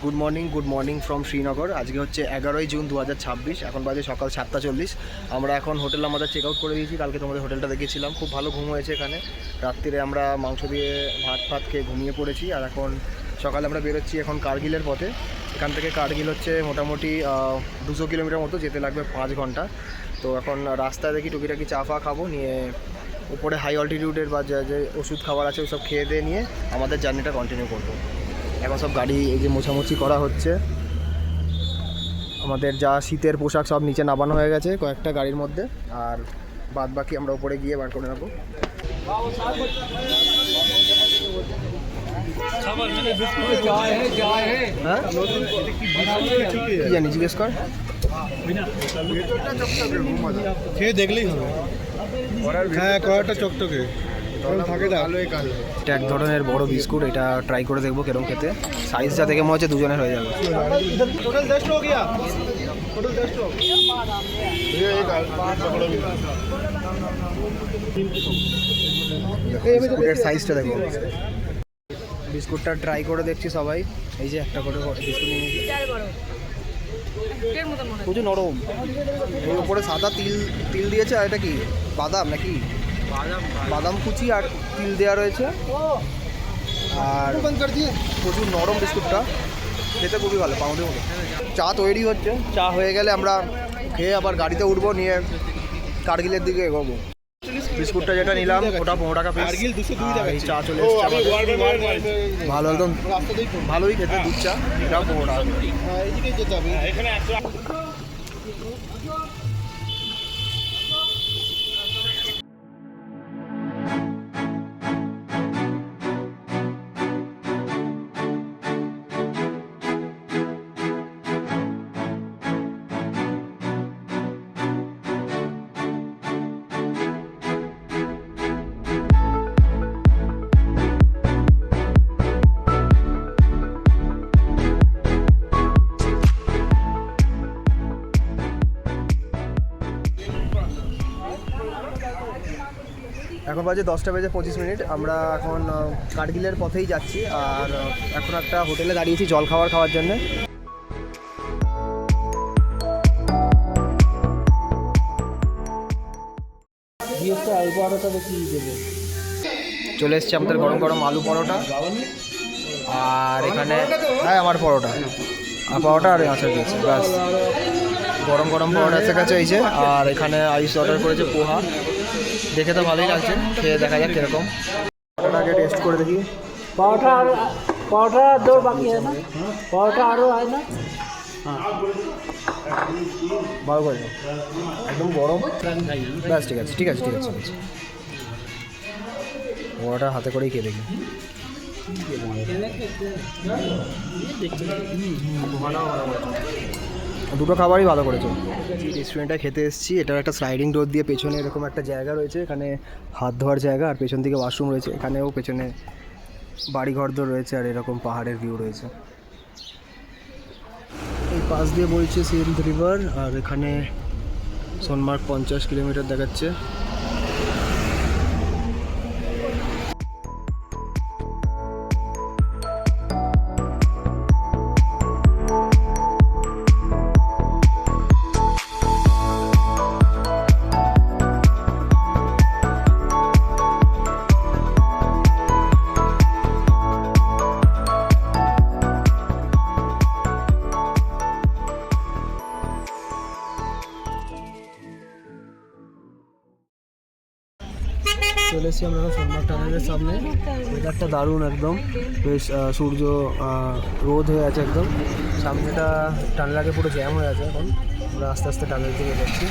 Good morning from Srinagar. আজকে হচ্ছে 11ই June 2026। এখন বাজে সকাল 7:40। আমরা এখন হোটেল আমাদের চেক আউট করে দিয়েছি। কালকে তোমাদের হোটেলটা দেখেছিলাম, খুব ভালো ঘুম হয়েছে এখানে। রাত্রিরে আমরা মাংস দিয়ে ভাত খেয়ে ঘুমিয়ে পড়েছি। আর এখন সকালে আমরা বেরোচ্ছি এখন কার্গিলের পথে। এখান থেকে কার্গিল হচ্ছে মোটামুটি 200 কিলোমিটার মতো, যেতে লাগবে 5 ঘন্টা। তো এখন রাস্তায় দেখি টুকিটাকি চা ফা খাবো, নিয়ে উপরে হাই অল্টিটিউডের বা যে ওষুধ খাবার আছে ওই সব খেয়ে দিয়ে নিয়ে আমাদের জার্নিটা কন্টিনিউ করবো। এখন সব গাড়ি এই যে মোছামুছি করা হচ্ছে। আমাদের যা শীতের পোশাক সব নিচে নামানো হয়ে গেছে কয়েকটা গাড়ির মধ্যে, আর বাদ বাকি আমরা উপরে গিয়ে বার করে নেবো। হ্যাঁ কি জানি, জিজ্ঞেস কর। খেয়ে দেখলেই হবে। হ্যাঁ, কয়েকটা চকচকে এটা এক ধরনের বড় বিস্কুট, এটা ট্রাই করে দেখবো কিরকম খেতে। সাইজটা দেখে মনে হচ্ছে দুজনের হয়ে যাবে। বিস্কুটের সাইজটা দেখো। বিস্কুটটা ট্রাই করে দেখছি সবাই। এই যে একটা করে বিস্কুট নিয়েছি, প্রচুর নরম। এর উপরে সাদা তিল দিয়েছে, আর এটা কি বাদাম নাকি? বাদাম কুচি আর তিল দেওয়া রয়েছে। আর প্রচুর নরম বিস্কুটটা, খেতে খুবই ভালো, পাউডার মতো। চা তৈরি হচ্ছে, চা হয়ে গেলে আমরা খেয়ে আবার গাড়িতে উঠবো, নিয়ে কার্গিলের দিকে এগোবো। বিস্কুটটা যেটা নিলাম ওটা 15 টাকা পিস। এই চা চলে এসছে ভালো, একদম ভালোই খেতে দুধ চা। এটাও 15 টাকা। এখন বাজে 10:25। আমরা এখন কার্গিলের পথেই যাচ্ছি। আর এখন একটা হোটেলে দাঁড়িয়েছি জল খাওয়ার জন্য। চলে এসছে আমাদের গরম গরম আলু পরোটা, আর এখানে হ্যাঁ আমার পরোটা আর আচার দিয়েছে, ব্যাস। গরম গরম পরোটা এসে গেছে এই যে। আর এখানে আইস অর্ডার করেছে পোহা। দেখে তো ভালোই লাগছে, খেয়ে দেখা যাক কিরকম। আগে টেস্ট করে দেখি। पौधा दो बाकी है ना, पौधा आरो है ना। ভালো করে একদম গরম, ব্যাস ঠিক আছে। ওটা হাতে করেই খেয়ে দেখি। দুটো খাবারই ভালো করেছে। রেস্টুরেন্টটা খেতে এসেছি। এটার একটা স্লাইডিং ডোর দিয়ে পেছনে এরকম একটা জায়গা রয়েছে, এখানে হাত ধোয়ার জায়গা, আর পেছন দিকে ওয়াশরুম রয়েছে। এখানেও পেছনে বাড়িঘর দর রয়েছে, আর এরকম পাহাড়ের ভিউ রয়েছে। এই পাশ দিয়ে বইছে সিন্ধ রিভার, আর এখানে সোনমার্গ 50 কিলোমিটার দেখাচ্ছে। চলে এসেছি আমরা সোনমার্গ টানেলের সামনে। ওয়েদারটা দারুণ, একদম বেশ। সূর্য রোদ হয়ে আছে একদম। সামনেটা টানেল আগে পুরো জ্যাম হয়ে আছে। এখন আমরা আস্তে আস্তে টানেল দিকে যাচ্ছি।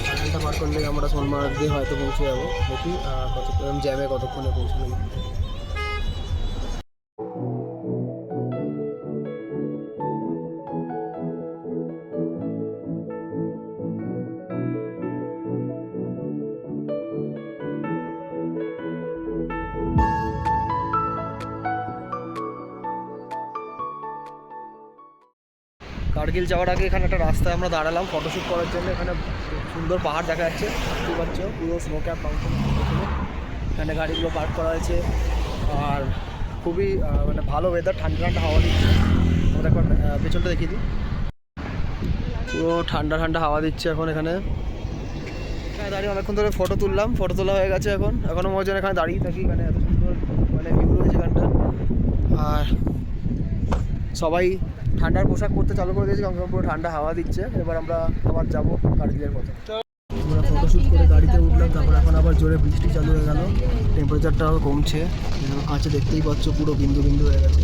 টানেলটা পার করলেই আমরা সোনমার্গ দিয়ে হয়তো পৌঁছে যাবো। দেখি কতক্ষণ জ্যামে কতক্ষণে পৌঁছানো। কার্গিল যাওয়ার আগে এখানে একটা রাস্তায় আমরা দাঁড়ালাম ফটোশ্যুট করার জন্য। এখানে সুন্দর পাহাড় দেখা যাচ্ছে, বুঝতে পারছো, পুরো স্নো ক্যাপ মাউন্টেন। এখানে গাড়িগুলো পার্ক করা হয়েছে, আর খুবই মানে ভালো ওয়েদার, ঠান্ডা ঠান্ডা হাওয়া দিচ্ছে। দেখো পেছনটা দেখিয়ে দিই, পুরো ঠান্ডা ঠান্ডা হাওয়া দিচ্ছে এখন এখানে। দাঁড়িয়ে অনেকক্ষণ ধরে ফটো তুললাম, ফটো তোলা হয়ে গেছে। এখনও মনে হচ্ছে এখানে দাঁড়িয়ে থাকি, এখানে এত সুন্দর মানে ভিউ রয়েছে এখানটা। আর সবাই ঠান্ডার পোশাক পরতে চালু করে দিয়েছে, কারণ পুরো ঠান্ডা হাওয়া দিচ্ছে। এবার আমরা আবার যাবো কার্গিলের পথে। আমরা ফটোশ্যুট করে গাড়িতে উঠলাম, তারপর এখন আবার জোরে বৃষ্টি চালু হয়ে গেল, টেম্পারেচারটাও কমছে, কাছে দেখতেই পাচ্ছ পুরো বিন্দু বিন্দু হয়ে গেছে।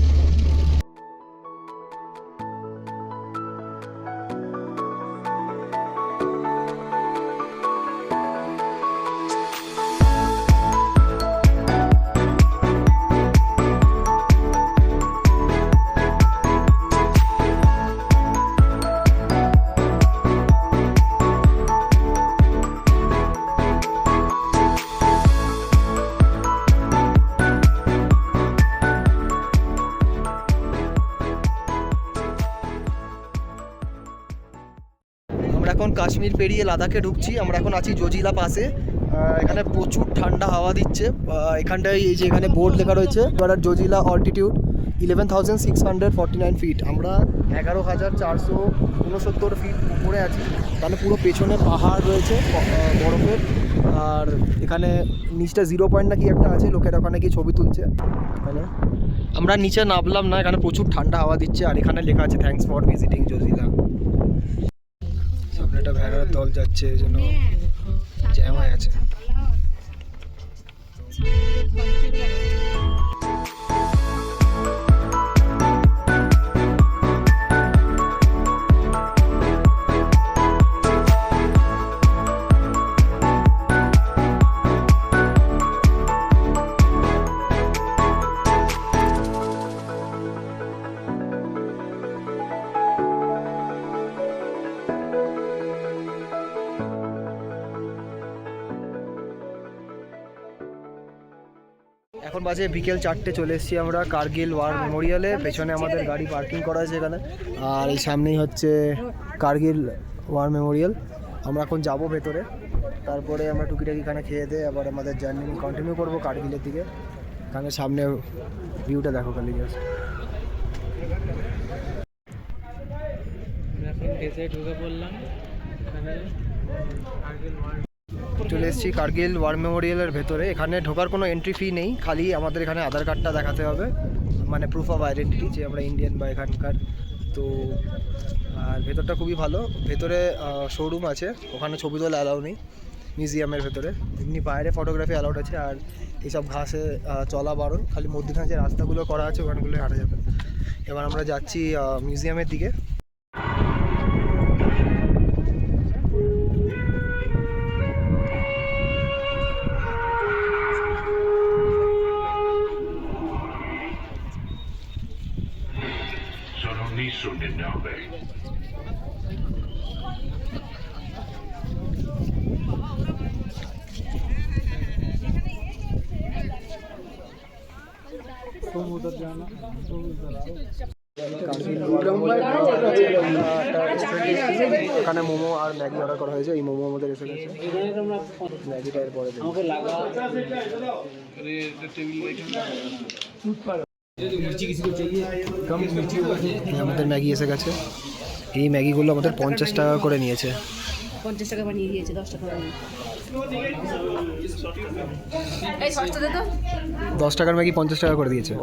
আমরা এখন কাশ্মীর পেরিয়ে লাদাখে ঢুকছি। আমরা এখন আছি জজিলা পাসে। এখানে প্রচুর ঠান্ডা হাওয়া দিচ্ছে। এখানটায় এই যে এখানে বোর্ড লেখা রয়েছে জজিলা অল্টিটিউড 11,649 ফিট। আমরা 11,469 ফিট উপরে আছি। তাহলে পুরো পেছনে পাহাড় রয়েছে বরফের, আর এখানে নিচটা 0 পয়েন্ট না কি একটা আছে, লোকেরা ওখানে গিয়ে ছবি তুলছে। এখানে আমরা নিচে নামলাম না, এখানে প্রচুর ঠান্ডা হাওয়া দিচ্ছে। আর এখানে লেখা আছে থ্যাঙ্কস ফর ভিজিটিং জজিলা। সামনে একটা ভ্যানের দল যাচ্ছে, এই জন্য জ্যাম হয়ে আছে। এখন বাজে বিকেল 4টে, চলে এসেছি আমরা কার্গিল ওয়ার মেমোরিয়ালে। পেছনে আমাদের গাড়ি পার্কিং করা আছে এখানে, আর এই সামনেই হচ্ছে কার্গিল ওয়ার মেমোরিয়াল। আমরা এখন যাব ভেতরে, তারপরে আমরা টুকিটাকি এখানে খেয়ে দিয়ে আবার আমাদের জার্নি কন্টিনিউ করবো কার্গিলের দিকে। এখানে সামনে ভিউটা দেখো খালি জাস্ট। চলে এসেছি কার্গিল ওয়ার মেমোরিয়ালের ভেতরে। এখানে ঢোকার কোনো এন্ট্রি ফি নেই, খালি আমাদের এখানে আধার কার্ডটা দেখাতে হবে, মানে প্রুফ অফ আইডেন্টিটি যে আমরা ইন্ডিয়ান বা এখানকার। তো আর ভেতরটা খুবই ভালো। ভেতরে শোরুম আছে, ওখানে ছবি তোলা অ্যালাউ নেই মিউজিয়ামের ভেতরে, এমনি বাইরে ফটোগ্রাফি অ্যালাউড আছে। আর এইসব ঘাসে চলা বারণ, খালি মধ্যখানে যে রাস্তাগুলো করা আছে ওখানগুলো হাঁটা যাবে। এবার আমরা যাচ্ছি মিউজিয়ামের দিকে। এখানে মোমো আর ম্যাগি অর্ডার করা হয়েছে। এই মোমো আমাদের এসে গেছে, ম্যাগিটা এর পরে আমাদের ম্যাগি এসে গেছে। এই ম্যাগিগুলো আমাদের 50 টাকা করে নিয়েছে। 50 টাকা বানিয়ে দিয়েছে, 10 টাকা বানিয়ে। 10 টাকার ম্যাগি 50 টাকা করে দিয়েছে।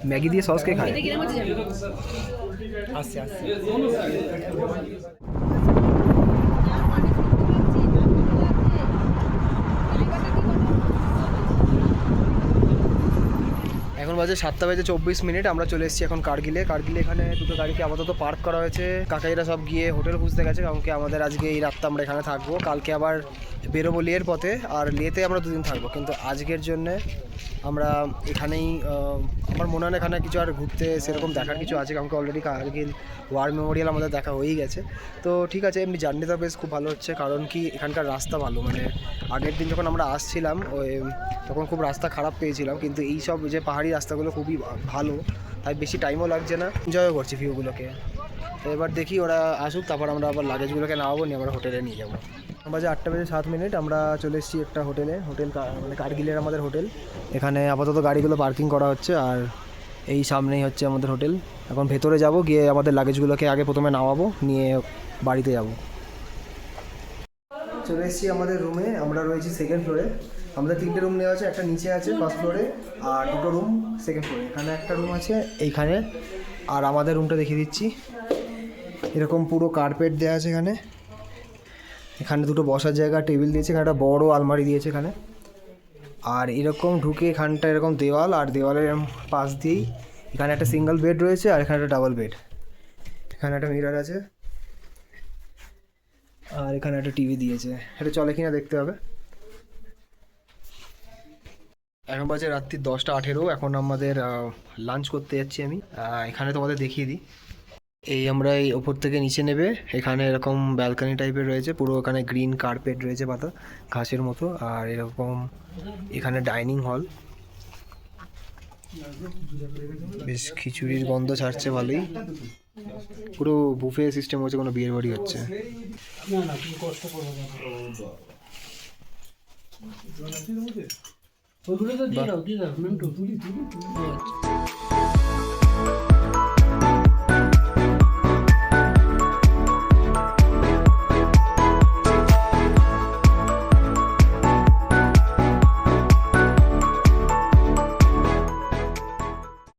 ম্যাগি দিয়ে সস কে খায়? আচ্ছা আচ্ছা। এখন বাজে 7:24। আমরা চলে এসেছি এখন কার্গিলে। এখানে দুটো গাড়িকে আপাতত পার্ক করা হয়েছে। কাকাইরা সব গিয়ে হোটেল খুঁজতে গেছে, কারণ কি আমাদের আজকে এই রাতটা আমরা এখানে থাকবো। কালকে আবার বেরোবো লেহের পথে, আর লেতে আমরা 2 দিন থাকবো। কিন্তু আজকের জন্যে আমরা এখানেই, আমার মনে হয় এখানে কিছু আর ঘুরতে সেরকম দেখার কিছু আছে, কারণ কি অলরেডি কার্গিল ওয়ার মেমোরিয়াল আমাদের দেখা হয়েই গেছে। তো ঠিক আছে, এমনি জার্নিটা বেশ খুব ভালো হচ্ছে, কারণ কি এখানকার রাস্তা ভালো। মানে আগের দিন যখন আমরা আসছিলাম তখন খুব রাস্তা খারাপ পেয়েছিলাম, কিন্তু এই সব যে পাহাড়ি রাস্তাগুলো খুবই ভালো, তাই বেশি টাইমও লাগছে না, এনজয়ও করছি ভিউগুলোকে। তো এবার দেখি ওরা আসুক, তারপর আমরা আবার লাগেজগুলোকে নামাবো, নিয়ে আমরা হোটেলে নিয়ে যাবো। বাজে 8:07। আমরা চলে এসেছি একটা হোটেল মানে কার্গিলের আমাদের হোটেল। এখানে আপাতত গাড়িগুলো পার্কিং করা হচ্ছে, আর এই সামনেই হচ্ছে আমাদের হোটেল। এখন ভেতরে যাব, গিয়ে আমাদের লাগেজগুলোকে আগে প্রথমে নামাবো, নিয়ে বাড়িতে যাব। চলে এসেছি আমাদের রুমে। আমরা রয়েছি সেকেন্ড ফ্লোরে। আমাদের 3টে রুম নেওয়া আছে, একটা নিচে আছে ফার্স্ট ফ্লোরে, আর 2টো রুম সেকেন্ড ফ্লোরে। এখানে একটা রুম আছে এইখানে, আর আমাদের রুমটা দেখিয়ে দিচ্ছি। এরকম পুরো কার্পেট দেওয়া আছে এখানে। এখানে 2টো বসার জায়গা, টেবিল দিয়েছে, এখানে একটা বড় আলমারি দিয়েছে এখানে। আর এরকম ঢুকে এখানটা এরকম দেওয়াল, আর দেওয়ালের পাশ দিয়েই এখানে একটা সিঙ্গেল বেড রয়েছে, আর এখানে একটা ডাবল বেড। এখানে একটা মিরর আছে, আর এখানে একটা টিভি দিয়েছে। এটা চলে কিনা দেখতে হবে। এখন বাজে রাত্রি 10:18। এখন আমাদের লাঞ্চ করতে যাচ্ছি আমি। এখানে তোমাদের দেখিয়ে দিই। এই আমরা এই ওপর থেকে নিচে নেবে, এখানে এরকম ব্যালকনি টাইপের রয়েছে, পুরো এখানে গ্রিন কার্পেট রয়েছে পাতা ঘাসের মতো। আর এরকম এখানে ডাইনিং হল, বেশ খিচুড়ির গন্ধ ছাড়ছে ভালোই। পুরো বুফে সিস্টেম হচ্ছে, কোনো বিয়ের বাড়ি হচ্ছে। না না তুমি কষ্ট করবে না, ওইগুলো তো দিয়ে দাও মিন্টু।